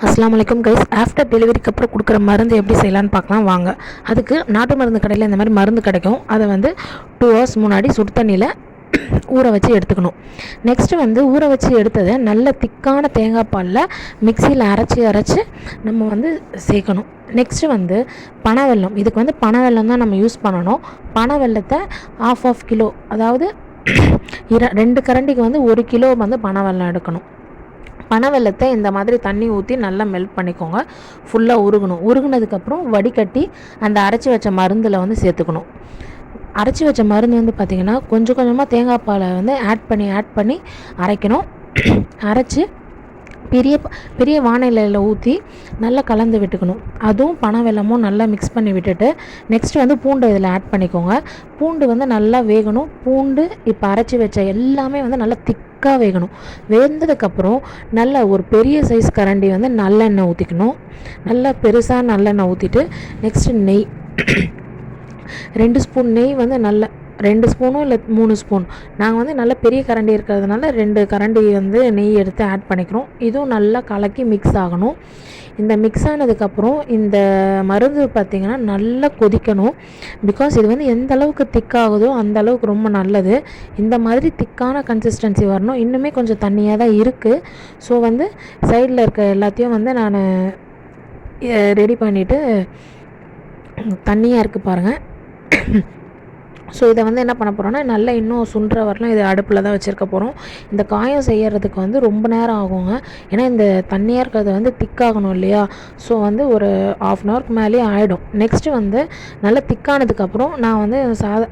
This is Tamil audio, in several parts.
அஸ்ஸலாமு அலைக்கும் கைஸ். ஆஃப்டர் டெலிவரிக்கு அப்புறம் கொடுக்குற மருந்து எப்படி செய்யலான்னு பார்க்கலாம் வாங்க. அதுக்கு நாட்டு மருந்து கடையில் இந்த மாதிரி மருந்து கிடைக்கும். அதை வந்து 2 hours முன்னாடி சுடு தண்ணியில் ஊற வச்சு எடுத்துக்கணும். நெக்ஸ்ட்டு ஊற வச்சு எடுத்ததை நல்ல திக்கான தேங்காய் பாலில் மிக்சியில் அரைச்சி நம்ம சேர்க்கணும். நெக்ஸ்ட்டு பனவெல்லம். இதுக்கு பனவெல்லம் தான் நம்ம யூஸ் பண்ணணும். பனவெல்லத்தை ஆஃப் கிலோ, அதாவது 2 கரண்டிக்கு 1 கிலோ பனவெல்லம் எடுக்கணும். பனவெல்லத்தை இந்த மாதிரி தண்ணி ஊற்றி நல்லா மெல்ட் பண்ணிக்கோங்க. ஃபுல்லாக உருகுனதுக்கப்புறம் வடிகட்டி அந்த அரைச்சி வச்ச மருந்தில் சேர்த்துக்கணும். அரைச்சி வச்ச மருந்து பார்த்திங்கன்னா கொஞ்சம் கொஞ்சமாக தேங்காய் பாலை ஆட் பண்ணி அரைக்கணும். அரைச்சி பெரிய வானிலையில் ஊற்றி நல்லா கலந்து விட்டுக்கணும். அதுவும் பனவெல்லமும் நல்லா மிக்ஸ் பண்ணி விட்டுட்டு நெக்ஸ்ட்டு பூண்டு இதில் ஆட் பண்ணிக்கோங்க. பூண்டு நல்லா வேகணும். பூண்டு இப்போ அரைச்சி வச்ச எல்லாமே நல்லா திக்காக வேகணும். வெந்ததுக்கப்புறம் நல்ல ஒரு பெரிய சைஸ் கரண்டி நல்லெண்ணெய் ஊற்றிக்கணும். நல்லா பெருசாக நல்லெண்ணெய் ஊற்றிட்டு நெக்ஸ்ட்டு நெய் 2 ஸ்பூன் நெய் நல்ல 2 ஸ்பூனோ இல்லை 3 ஸ்பூன். நாங்கள் நல்ல பெரிய கரண்டி இருக்கிறதுனால 2 கரண்டி நெய் எடுத்து ஆட் பண்ணிக்கிறோம். இதுவும் நல்லா கலக்கி மிக்ஸ் ஆகணும். இந்த மிக்ஸ் ஆனதுக்கப்புறம் இந்த மருந்து பார்த்திங்கன்னா நல்லா கொதிக்கணும். பிகாஸ் இது எந்த அளவுக்கு திக்காகுதோ அந்த அளவுக்கு ரொம்ப நல்லது. இந்த மாதிரி திக்கான கன்சிஸ்டன்சி வரணும். இன்னுமே கொஞ்சம் தண்ணியாக தான் இருக்குது. ஸோ சைடில் இருக்க எல்லாத்தையும் நான் ரெடி பண்ணிவிட்டு தண்ணியாக இருக்குது பாருங்கள். ஸோ இதை என்ன பண்ண போகிறோன்னா நல்லா இன்னும் சுண்டுற வரலாம் இது அடுப்பில் தான் வச்சுருக்க போகிறோம். இந்த காயம் செய்யறதுக்கு ரொம்ப நேரம் ஆகுங்க. ஏன்னா இந்த தண்ணியாக இருக்கிறது திக்காகணும் இல்லையா. ஸோ ஒரு 1/2 hourக்கு மேலேயே ஆகிடும். நெக்ஸ்ட்டு நல்லா திக்கானதுக்கப்புறம் நான்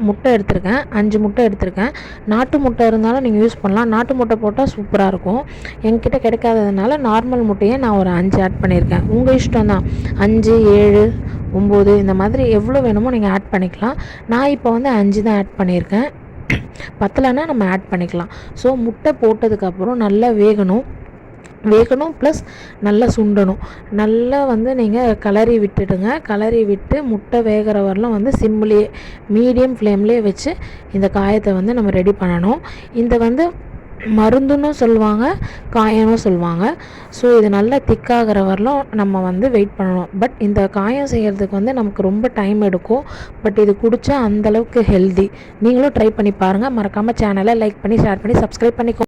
முட்டை எடுத்திருக்கேன். 5 முட்டை எடுத்திருக்கேன். நாட்டு முட்டை இருந்தாலும் நீங்கள் யூஸ் பண்ணலாம். நாட்டு முட்டை போட்டால் சூப்பராக இருக்கும். என்கிட்ட கிடைக்காததுனால நார்மல் முட்டையே நான் ஒரு 5 ஆட் பண்ணியிருக்கேன். உங்கள் இஷ்டம் தான். 5, 7, 9 இந்த மாதிரி எவ்வளோ வேணுமோ நீங்கள் ஆட் பண்ணிக்கலாம். நான் இப்போ 5 தான் ஆட் பண்ணியிருக்கேன். பத்தலைன்னா நம்ம ஆட் பண்ணிக்கலாம். ஸோ முட்டை போட்டதுக்கப்புறம் நல்லா வேகணும் ப்ளஸ் நல்லா சுண்டணும். நல்லா நீங்கள் கிளறி விட்டுடுங்க. கிளறி விட்டு முட்டை வேகிற வரலாம் சிம்லேயே மீடியம் ஃப்ளேம்லேயே வச்சு இந்த காயத்தை நம்ம ரெடி பண்ணணும். இந்த மருந்துன்னு சொல்லுவாங்க, காயம்னு சொல்லுவாங்க. ஸோ இது நல்லா திக்காகிற வரலாம் நம்ம வெயிட் பண்ணணும். பட் இந்த காயம் செய்கிறதுக்கு நமக்கு ரொம்ப டைம் எடுக்கும். பட் இது குடித்தா அந்தளவுக்கு ஹெல்தி. நீங்களும் ட்ரை பண்ணி பாருங்கள். மறக்காமல் சேனலை லைக் பண்ணி ஷேர் பண்ணி சப்ஸ்கிரைப் பண்ணிக்கோ.